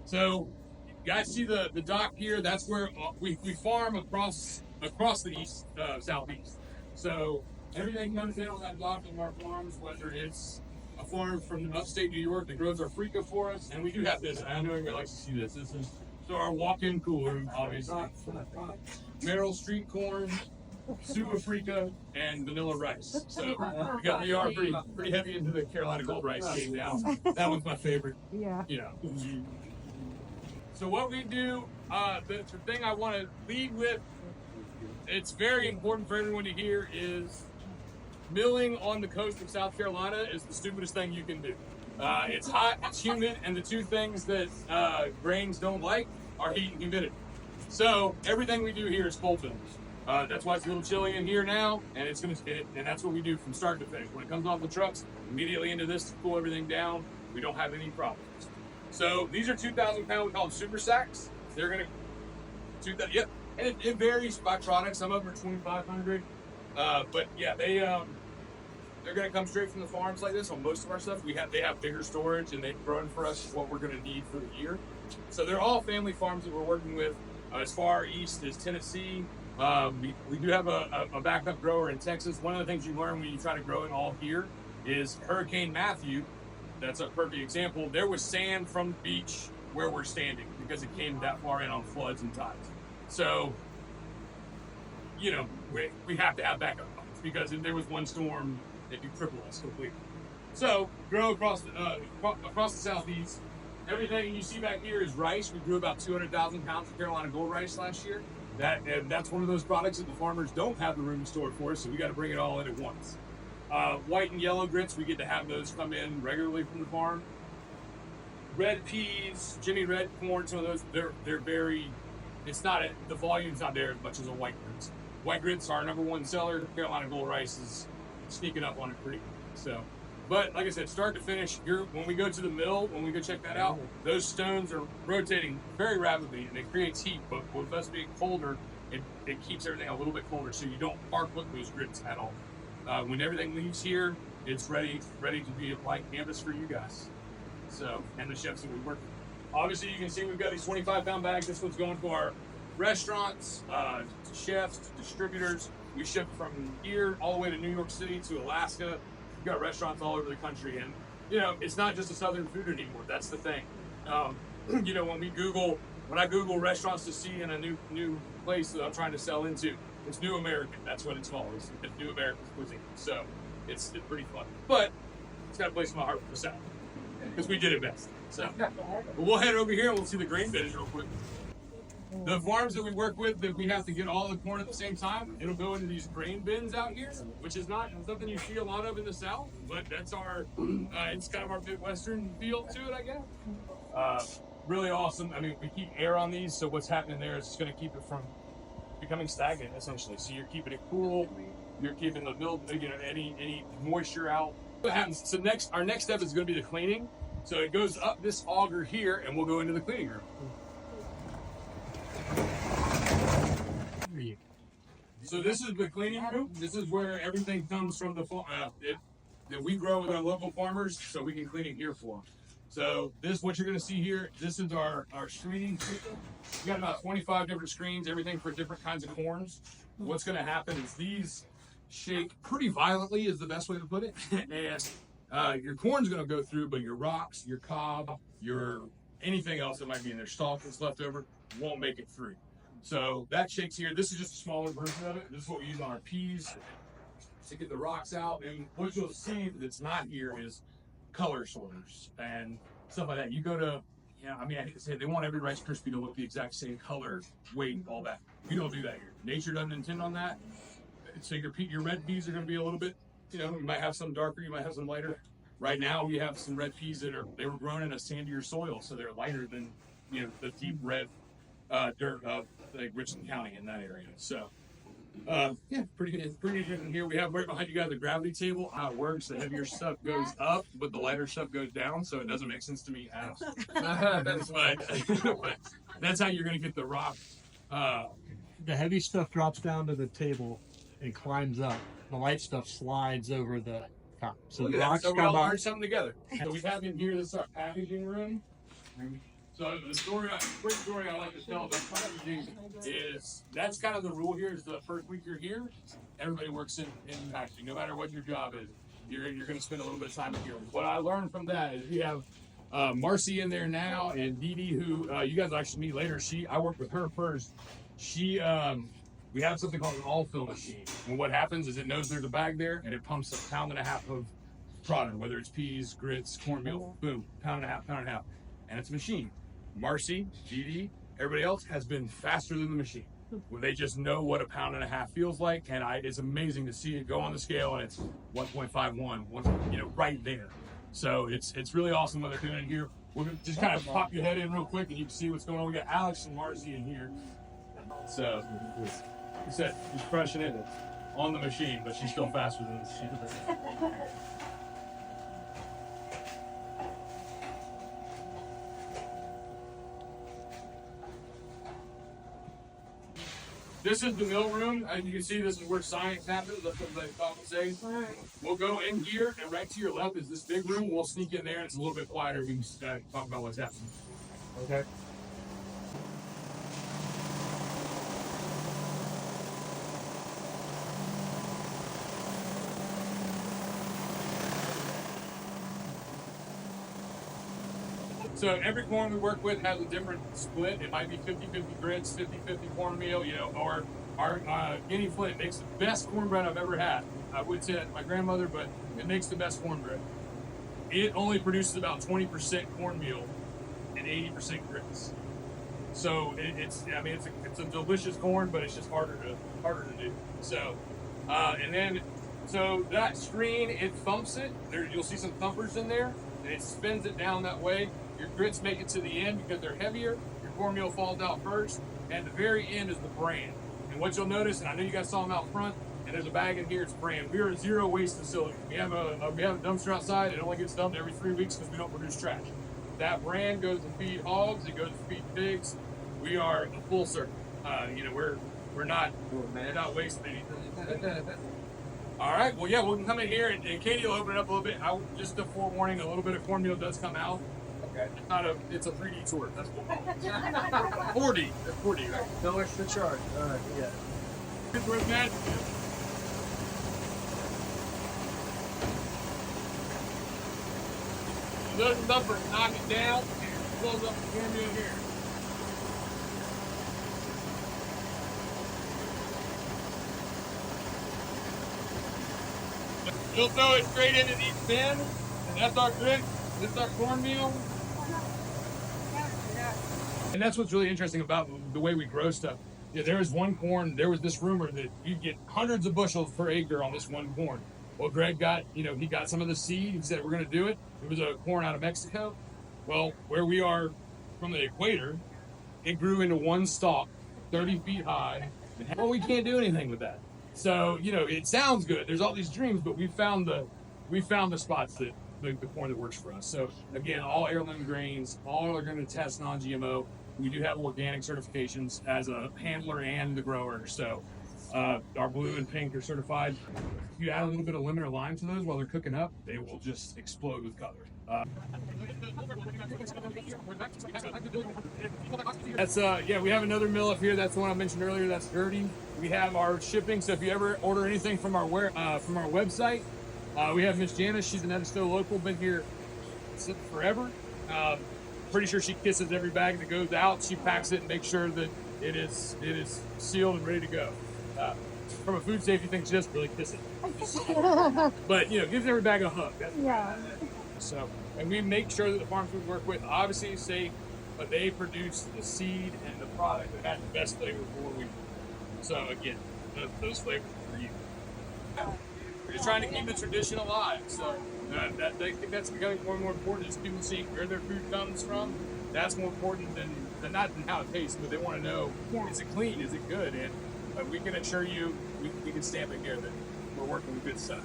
So, you guys see the dock here? That's where we farm across the east, southeast. So everything comes in on that dock of our farms, whether it's a farm from upstate New York that grows our freaka for us, and we do have this. I know everybody likes to see this. This is so our walk-in cooler, obviously. Merrill Street corn, super freaka, and vanilla rice. So we are pretty heavy into the Carolina Gold rice game now. That one's my favorite. Yeah. You know. So what we do, the thing I want to lead with, it's very important for everyone to hear, is milling on the coast of South Carolina is the stupidest thing you can do. It's hot, it's humid, and the two things that grains don't like are heat and humidity. So everything we do here is full films. That's why it's a little chilly in here now, and and that's what we do from start to finish. When it comes off the trucks, immediately into this to cool everything down. We don't have any problems. So these are 2,000 pound. We call them super sacks. They're gonna yep, and it varies by product. Some of them are 2,500, but yeah, they're gonna come straight from the farms like this on most of our stuff. They have bigger storage, and they've grown for us what we're gonna need for the year. So they're all family farms that we're working with. As far east as Tennessee. We do have a backup grower in Texas. One of the things you learn when you try to grow it all here is Hurricane Matthew. That's a perfect example. There was sand from the beach where we're standing because it came that far in on floods and tides. So, you know, we have to have backup plans because if there was one storm, it'd cripple us completely. So, grow across the southeast. Everything you see back here is rice. We grew about 200,000 pounds of Carolina Gold rice last year. That's one of those products that the farmers don't have the room to store for us, so we got to bring it all in at once. White and yellow grits, we get to have those come in regularly from the farm. Red peas, Jimmy red corn, some of those, they're very, the volume's not there as much as a white grits. White grits are our number one seller. Carolina Gold rice is sneaking up on it pretty quick. So, but like I said, start to finish, when we go to the mill, when we go check that out, those stones are rotating very rapidly and it creates heat. But with us being colder, it keeps everything a little bit colder, so you don't park with those grits at all. When everything leaves here, it's ready to be a blank canvas for you guys. So, and the chefs that we work with. Obviously, you can see we've got these 25-pound bags. This one's going to our restaurants, to chefs, to distributors. We ship from here all the way to New York City to Alaska. We've got restaurants all over the country, and you know it's not just a Southern food anymore. That's the thing. You know, when I Google restaurants to see in a new place that I'm trying to sell into, it's New American. That's what it's called. It's New American cuisine. So it's pretty fun, but it's got a place in my heart for the South because we did it best. So we'll head over here and we'll see the grain bins real quick. The farms that we work with, that we have to get all the corn at the same time, it'll go into these grain bins out here, which is not something you see a lot of in the South, but that's it's kind of our Midwestern feel to it, I guess. Really awesome. I mean, we keep air on these, so what's happening there is it's going to keep it from becoming stagnant, essentially. So you're keeping it cool, you're keeping the milk, any moisture out. What happens? So our next step is going to be the cleaning. So it goes up this auger here, and we'll go into the cleaning room. So this is the cleaning room. This is where everything comes from that we grow with our local farmers, so we can clean it here for them. So what you're going to see here, this is our screening system. We got about 25 different screens, everything for different kinds of corns. What's going to happen is these shake pretty violently, is the best way to put it. And your corn's going to go through, but your rocks, your cob, anything else that might be in there, stalk that's left over, won't make it through. So that shakes here. This is just a smaller version of it. This is what we use on our peas to get the rocks out. And what you'll see that's not here is color sorters and stuff like that. You go to, I hate to say it, they want every Rice Krispie to look the exact same color, weight, all that. We don't do that here. Nature doesn't intend on that. So your red peas are going to be a little bit, you might have some darker, you might have some lighter. Right now we have some red peas they were grown in a sandier soil, so they're lighter than, the deep red dirt of like Richland County in that area. So pretty interesting here. We have right behind you guys the gravity table. How it works, the heavier stuff goes up, but the lighter stuff goes down, so it doesn't make sense to me at all. That's how you're going to get the rock. The heavy stuff drops down to the table and climbs up. The light stuff slides over the top. So the rocks so we come all up. learn something together. So we have in here, this is our packaging room. So the story, quick story I like to tell about packaging is that's kind of the rule here. Is the first week you're here, everybody works in packaging, no matter what your job is. You're going to spend a little bit of time here. What I learned from that is we have Marcy in there now, and Dee Dee, who you guys will actually meet later. I worked with her first. We have something called an all fill machine, and what happens is it knows there's a bag there, and it pumps 1.5 pounds of product, whether it's peas, grits, cornmeal, boom, 1.5 pounds, and it's a machine. Marcy, Dee Dee, everybody else has been faster than the machine. Where they just know what 1.5 pounds feels like, and it's amazing to see it go on the scale, and it's 1.51, right there. So it's really awesome what they're doing in here. We're gonna just kind of pop your head in real quick, and you can see what's going on. We got Alex and Marcy in here. So, like I said, she's crushing it on the machine, but she's still faster than the machine. This is the mill room. As you can see, this is where science happens. That's what the Bible says. We'll go in here, and right to your left is this big room. We'll sneak in there, and it's a little bit quieter. We can talk about what's happening. Okay. So every corn we work with has a different split. It might be 50-50 grits, 50-50 cornmeal, or our Guinea Flint makes the best cornbread I've ever had. I would say that to my grandmother, but it makes the best cornbread. It only produces about 20% cornmeal and 80% grits. So it's a delicious corn, but it's just harder to do. So so that screen, it thumps it. You'll see some thumpers in there, and it spins it down that way. Your grits make it to the end because they're heavier. Your cornmeal falls out first, and the very end is the bran. And what you'll notice, and I know you guys saw them out front, and there's a bag in here, it's bran. We are a zero waste facility. We have a dumpster outside. It only gets dumped every 3 weeks because we don't produce trash. That bran goes to feed hogs. It goes to feed pigs. We are a full circle. We're not wasting anything. All right. Well, yeah, we can come in here, and Katie will open it up a little bit. Just a forewarning, a little bit of cornmeal does come out. Okay. It's a 3D tour. That's what we're 4D. That's 4D, right? No extra charge. All right, yeah. Here's where the magic is. Those numbers knock it down and close up the cornmeal here. You'll throw it straight into these bins, and that's our grit. This is our cornmeal. And that's what's really interesting about the way we grow stuff. Yeah, there was this rumor that you'd get hundreds of bushels per acre on this one corn. Well, Greg he got some of the seed. He said, we're going to do it. It was a corn out of Mexico. Well, where we are from the equator, it grew into one stalk, 30 feet high. Well, we can't do anything with that. So, it sounds good. There's all these dreams, but we found the spots that the corn that works for us. So again, all heirloom grains, all are going to test non-GMO. We do have organic certifications as a handler and the grower. So our blue and pink are certified. If you add a little bit of lemon or lime to those while they're cooking up, they will just explode with color. We have another mill up here. That's the one I mentioned earlier. That's dirty. We have our shipping. So if you ever order anything from our website, we have Miss Janice. She's an Edisto local, been here forever. Pretty sure she kisses every bag that goes out. She packs it and makes sure that it is sealed and ready to go. From a food safety thing, she doesn't really kiss it. But, gives every bag a hug. So, and we make sure that the farms we work with, obviously is safe, but they produce the seed and the product that has the best flavor for what we do. So, again, those flavors are for you. We're just trying to keep the tradition alive. So, I think that's becoming more and more important as people see where their food comes from. That's more important than not how it tastes, but they want to know, is it clean, is it good? And we can assure you, we can stamp it here that we're working with good stuff.